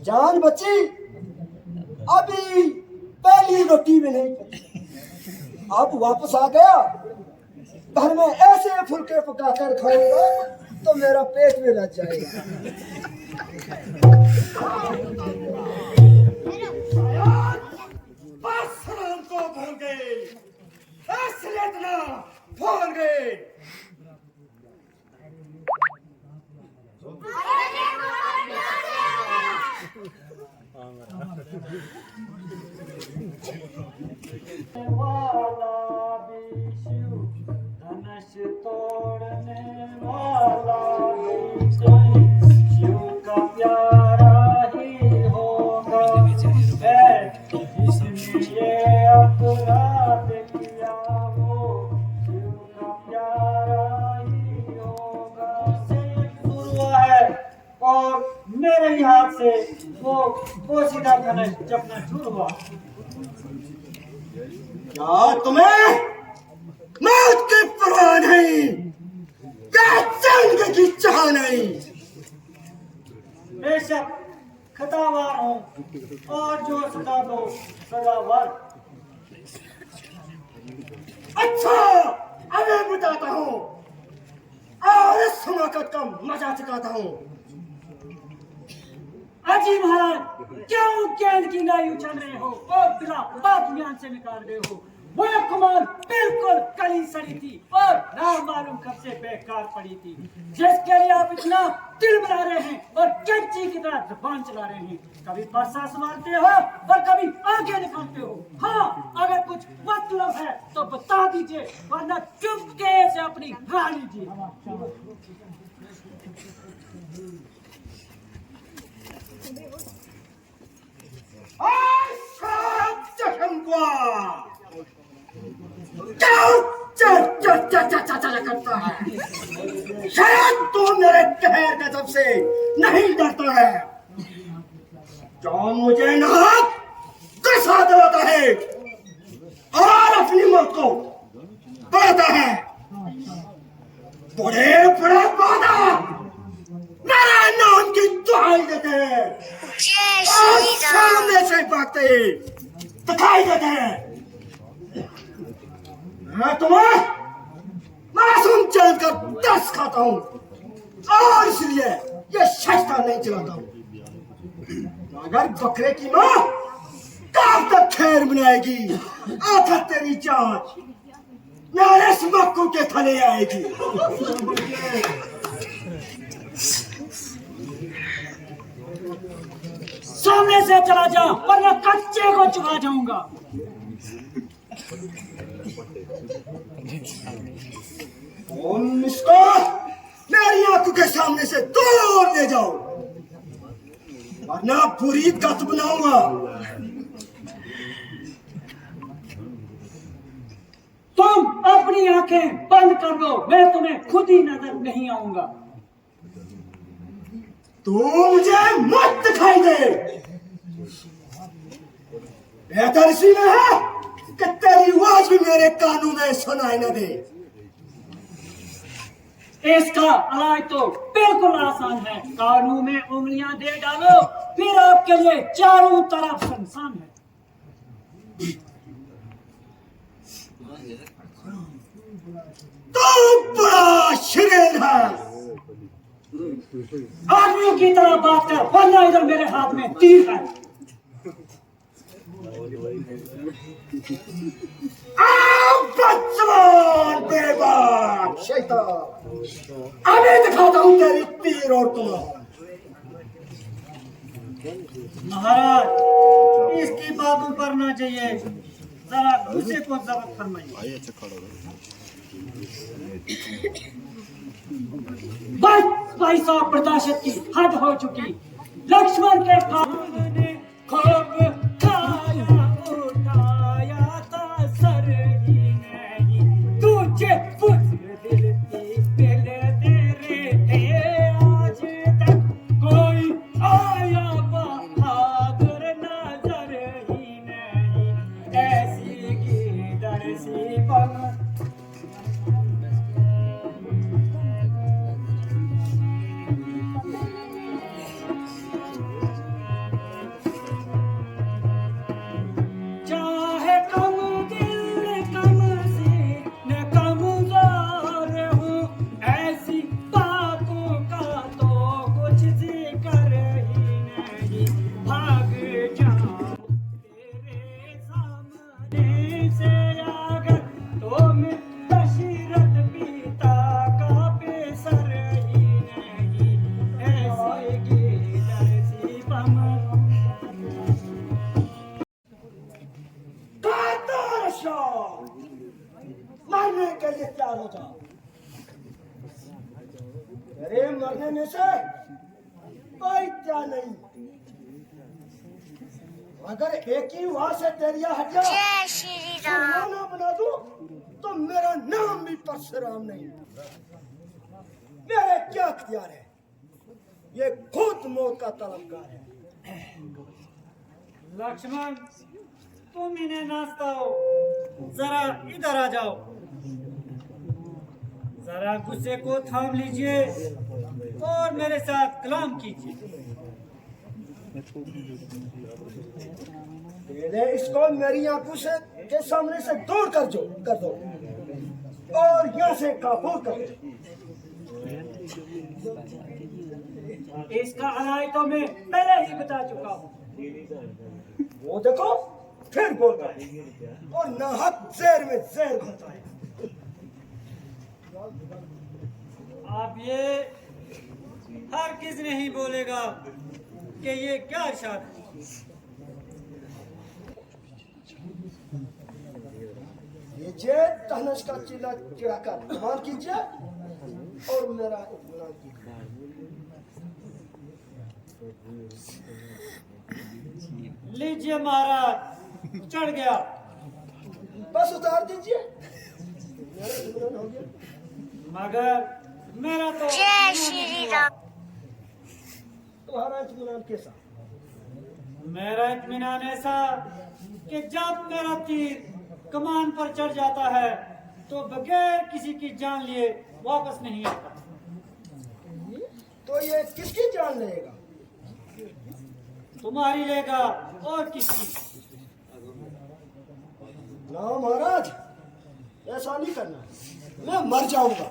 जान बची, अभी पहली रोटी में नहीं पची। अब वापस आ गया, घर में ऐसे फुलके पकाकर खाऊंगा तो मेरा पेट में लग जाएगा। को भूल गए, इसलिए इतना भूल गए। वाला विशु धनुष तोड़ने वाला शिव का प्यारा ही होगा। जिसने ये अपराध किया वो शिव का प्यारा ही होगा। शुरू हुआ है और मेरे ही हाथ से वो पोशीदा धनुष जपना शुरू हुआ। क्या तुम्हें मौत की परवाह नहीं? क्या जंग की चाह नहीं? बेशक खतावार हूँ और जो सदा दो सदावार। अच्छा, अब मैं बताता हूँ और इस समाकत का मजा चुकाता हूँ। अजी महाराज, क्यों कैद की नाई उछल रहे हो और बिना बात म्यान से निकाल रहे हो? वो कुमार बिल्कुल कली सड़ी थी और ना मालूम कब से बेकार पड़ी थी, जिसके लिए आप इतना दिल बना रहे हैं और कैंची की तरह जुबान चला रहे हैं। कभी परसा संभालते हो और कभी आगे निकालते हो। हाँ, अगर कुछ मतलब है तो बता दीजिए, वरना चुपके से अपनी राह लीजिए। करता है, शायद तू मेरे कहर गजब से नहीं डरता है। जो मुझे नाक गुस्सा दिलाता है और अपनी मौत को बढ़ाता है। बड़े बड़े वादा मेरा नाम की दुहाई देते हैं और सामने से भागते दिखाई देते हैं। मैं तुम्हें मासूम जानकर दस खाता हूँ और इसलिए ये शस्त्र नहीं चलाता हूँ। अगर बकरे की माँ कब तक खैर बनाएगी, आखिर तेरी जांच मेरे इस मक्कू के थले आएगी। सामने से चला जा वरना कच्चे को चुका जाऊंगा। तुम इसको मेरी आंखों के सामने से दूर ले जाओ, वरना पूरी गत बनाऊंगा। तुम अपनी आंखें बंद कर लो, मैं तुम्हें खुद ही नजर नहीं आऊंगा। तू मुझे मत दिखाई दे। बेहतर इसी में है कि तेरी आवाज भी मेरे कानों में सुनाई न दे। इसका इलाज तो बिल्कुल आसान है। कानों में उंगलियां दे डालो, फिर आपके लिए चारों तरफ सुनसान है। तू बड़ा शरीर है। आदमियों की तरह बात कर, वरना इधर मेरे हाथ में तीर है। बेबाक शैतान, अभी दिखाता हूँ तेरी तीर और तलवार। महाराज, इसकी बातों पर ना चाहिए, जरा दूसरे को जब्त फरमाइए। बस भाई साहब, बर्दाश्त की हद हो चुकी। लक्ष्मण के सामने खूब खाया उठाया था, सर ही नहीं तुझे दिल तेरे थे। आज तक कोई आया बहादुर नजर ही नहीं, ऐसी की डर सी बन। क्या नहीं, अगर एक ही वहां से तेरिया हट जा जय श्री राम। ना बना दो तो मेरा नाम भी परशुराम नहीं। मेरे क्या अख्तियार है, ये खुद मौत का तलबगार है। लक्ष्मण, तुम इन्हें नाचता हो, जरा इधर आ जाओ। जरा गुस्से को थाम लीजिए और मेरे साथ कलाम कीजिए। पहले इसको मेरी आंखों से के सामने से दूर कर दो और यहाँ से काबू कर दो। इसका अनाय तो मैं पहले ही बता चुका हूँ। वो देखो फिर बोलता है और नाहक जहर में जहर घोलता है। अब ये हर किस नहीं बोलेगा कि ये क्या इरशाद है। ये जे तहनश का चिल्ला चिढ़ाकर कमाल कीजिए और मेरा इत्मीनान कीजिए। लीजिए महाराज, चढ़ गया। बस उतार दीजिए, मेरा इत्मीनान हो गया। मगर मेरा तो जय श्री राम। तुम्हारा इत्मीनान कैसा? मेरा इत्मीनान ऐसा कि जब मेरा तीर कमान पर चढ़ जाता है तो बगैर किसी की जान लिए वापस नहीं आता। तो ये किसकी जान लेगा? तुम्हारी लेगा और किसकी। ना महाराज, ऐसा नहीं करना, मैं मर जाऊंगा।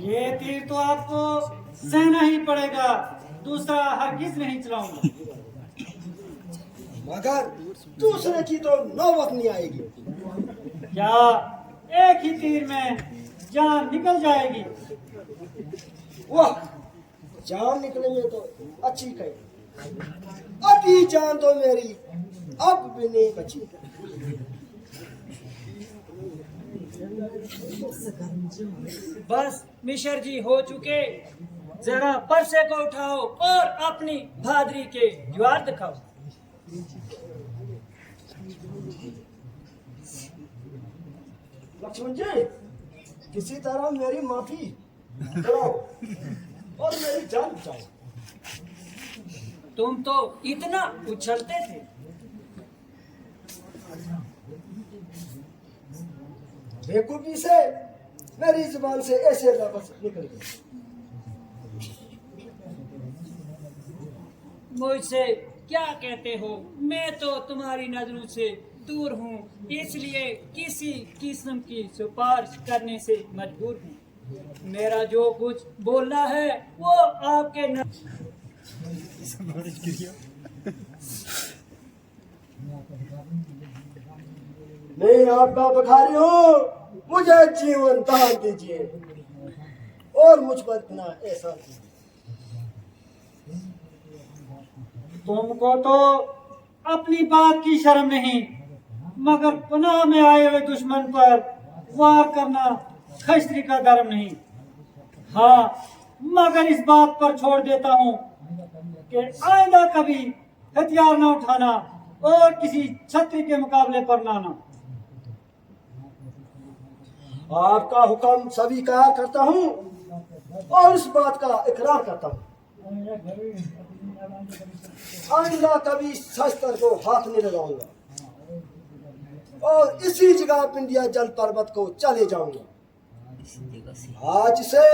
ये तीर तो आपको सहना ही पड़ेगा, दूसरा हरगिज नहीं चलाऊंगा। मगर दूसरे की तो नौबत नहीं आएगी। क्या एक ही तीर में जान निकल जाएगी? वाह, जान निकले में तो अच्छी कही, अभी जान तो मेरी अब भी नहीं बची। बस मिशर जी हो चुके, जरा परसे को उठाओ और अपनी बहादुरी के ज्वार दिखाओ। लक्ष्मण जी, किसी तरह मेरी माफी कराओ और मेरी जान बचाओ। तुम तो इतना उछलते थे। बेवकूफी से मेरी जुबान से ऐसे लफ्ज निकल गए। मुझसे क्या कहते हो? मैं तो तुम्हारी नजरों से दूर हूँ, इसलिए किसी किस्म की सिफारिश करने से मजबूर हूँ। मेरा जो कुछ बोलना है वो आपके मैं आपका भिखारी हूँ, मुझे जीवन दान दीजिए और मुझ पर इतना एहसान कीजिए। तुमको तो अपनी बात की शर्म नहीं, मगर पनाह में आए हुए दुश्मन पर वार करना खस्त्री का धर्म नहीं। हाँ, मगर इस बात पर छोड़ देता हूँ कि आइंदा कभी हथियार न उठाना और किसी छत्री के मुकाबले पर ना आना। आपका हुक्म स्वीकार करता हूँ और इस बात का इकरार करता हूँ। आइंदा कभी शस्त्र को हाथ नहीं लगाऊंगा और इसी जगह पिंडिया जल पर्वत को चले जाऊंगा। आज से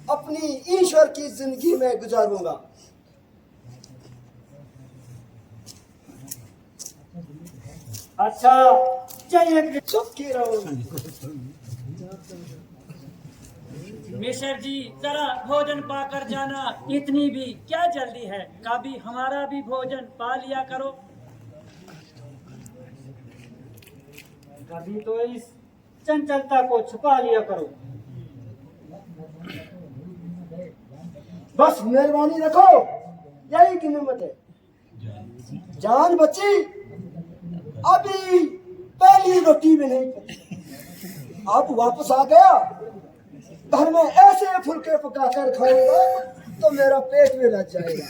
अपनी ईश्वर की जिंदगी में गुजारूंगा। अच्छा, चाहिए चुपकी रहो। मिश्र जी, जरा भोजन पाकर जाना, इतनी भी क्या जल्दी है? कभी हमारा भी भोजन पा लिया करो। कभी तो इस चंचलता को छुपा लिया करो। बस मेहरबानी रखो, यही की नियमत है। जान बची, अभी पहली रोटी भी नहीं पची, अब वापस आ गया घर में ऐसे फुलके पका कर खाऊंगा तो मेरा पेट में लग जाएगा।